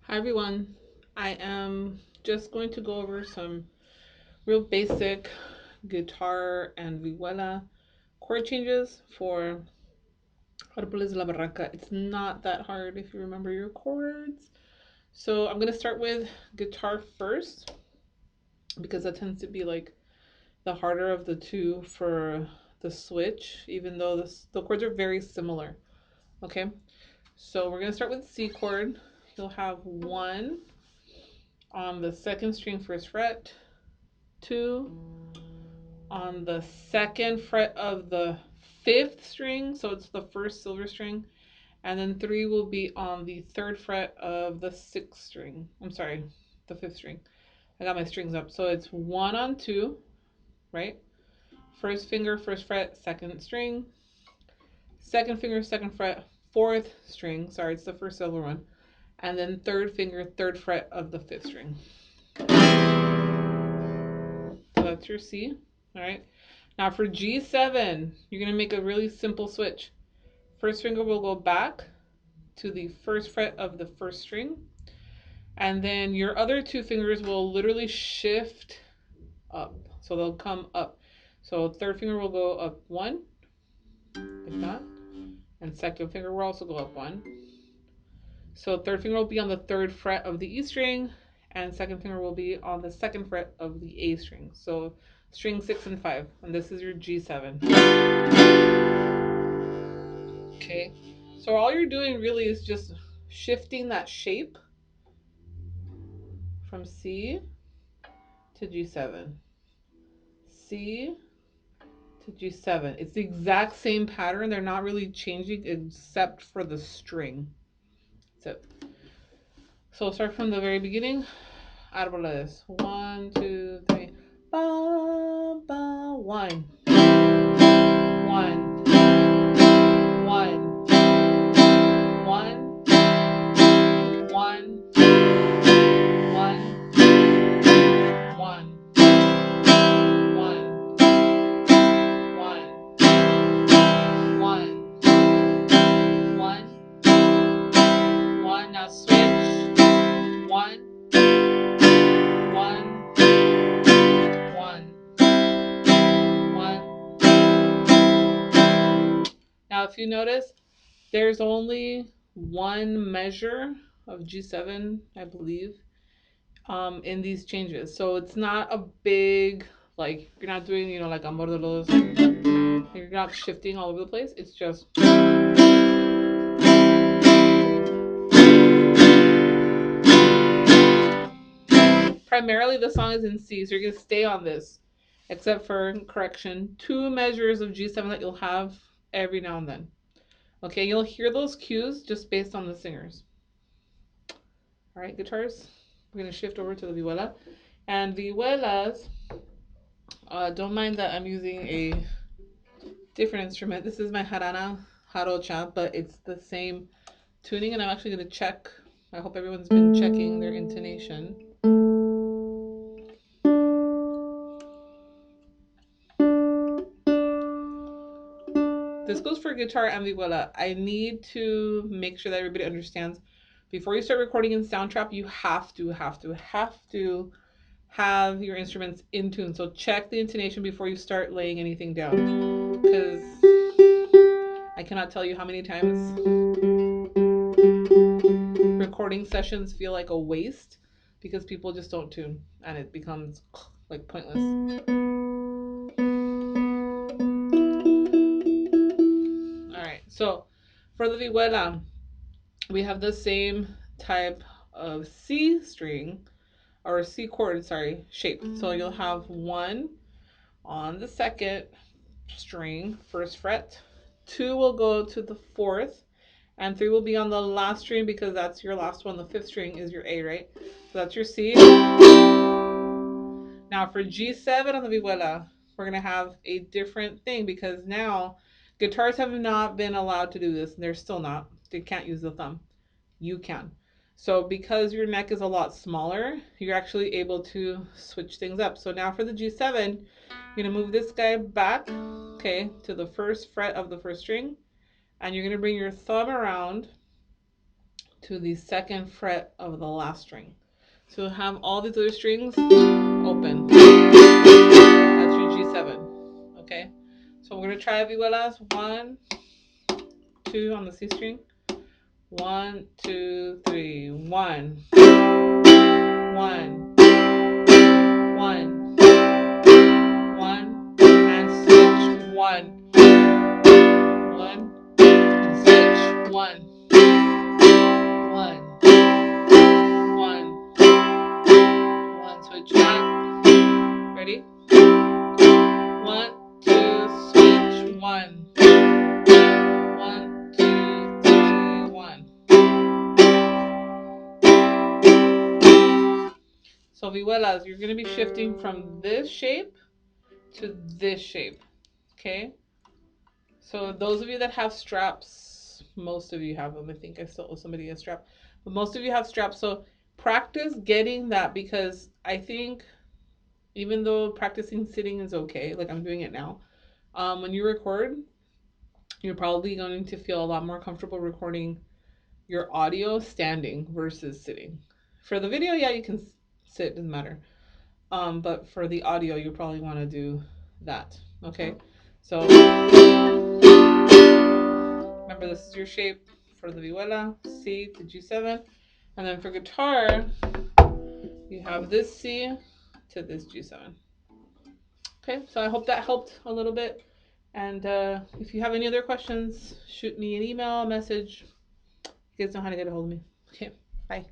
Hi everyone, I am just going to go over some real basic guitar and vihuela chord changes for Arboles de la Barranca. It's not that hard if you remember your chords. So I'm going to start with guitar first because that tends to be like the harder of the two for the switch, even though the chords are very similar. Okay, so we're going to start with C chord. You'll have 1 on the 2nd string 1st fret, 2 on the 2nd fret of the 5th string, so it's the 1st silver string, and then 3 will be on the 3rd fret of the 6th string. I'm sorry, the 5th string. I got my strings up. So it's 1 on 2, right? 1st finger, 1st fret, 2nd string, 2nd finger, 2nd fret, 4th string. Sorry, it's the 1st silver one. And then 3rd finger, 3rd fret of the 5th string. So that's your C. All right. Now for G7, you're going to make a really simple switch. 1st finger will go back to the 1st fret of the 1st string. And then your other 2 fingers will literally shift up. So they'll come up. So 3rd finger will go up 1, like that. And 2nd finger will also go up 1. So 3rd finger will be on the 3rd fret of the E string. And 2nd finger will be on the 2nd fret of the A string. So string 6 and 5, and this is your G7. Okay, so all you're doing really is just shifting that shape from C to G7, C to G7. It's the exact same pattern. They're not really changing except for the string. That's it. So we'll start from the very beginning. Arboles. 1, 2, 3. Ba, ba, 1. 1. 1. 1. 1. 1. 1. 1. Now switch. 1. 1. 1. 1. Now if you notice, there's only one measure of G7, I believe, in these changes. So it's not a big, like, you're not doing, you know, like Amor de los, you're not shifting all over the place. It's just primarily the song is in C, so you're gonna stay on this, except for, correction, 2 measures of G7 that you'll have every now and then. Okay, you'll hear those cues just based on the singers. All right, guitars, we're gonna shift over to the vihuela. And vihuelas, don't mind that I'm using a different instrument. This is my jarana jarocha, but it's the same tuning, and I'm actually gonna check. I hope everyone's been checking their intonation. This goes for guitar and vihuela. I need to make sure that everybody understands. Before you start recording in Soundtrap, you have to have your instruments in tune. So check the intonation before you start laying anything down, because I cannot tell you how many times recording sessions feel like a waste because people just don't tune and it becomes like pointless. So for the vihuela, we have the same type of C string, or C chord, sorry, shape. So you'll have 1 on the 2nd string, 1st fret, 2 will go to the 4th, and 3 will be on the last string because that's your last one. The 5th string is your A, right? So that's your C. Now for G7 on the vihuela, we're going to have a different thing because now guitars have not been allowed to do this. They're still not. They can't use the thumb. You can. So because your neck is a lot smaller, you're actually able to switch things up. So now for the G7, you're going to move this guy back, okay, to the 1st fret of the 1st string. And you're going to bring your thumb around to the 2nd fret of the last string. So have all these other strings open. That's your G7. Okay? So we're going to try vihuelas. 1, 2 on the C string. 1, 2, 3. 1, 1, 1, 1, and switch. 1, 1, and switch. 1, 1, 1, 1, switch back. Ready? 1, 2, switch. 1, 1, 2, 3, 1. So vihuelas, you're going to be shifting from this shape to this shape. Okay? So those of you that have straps, most of you have them. I think I still owe somebody a strap. But most of you have straps. So practice getting that, because I think even though practicing sitting is okay, like I'm doing it now, when you record, you're probably going to feel a lot more comfortable recording your audio standing versus sitting. For the video, yeah, you can sit, doesn't matter. But for the audio, you probably want to do that. Okay, so remember, this is your shape for the vihuela, C to G7, and then for guitar, you have this C to this G7. Okay, so I hope that helped a little bit. And if you have any other questions, shoot me an email, a message. You guys know how to get a hold of me. Okay, bye.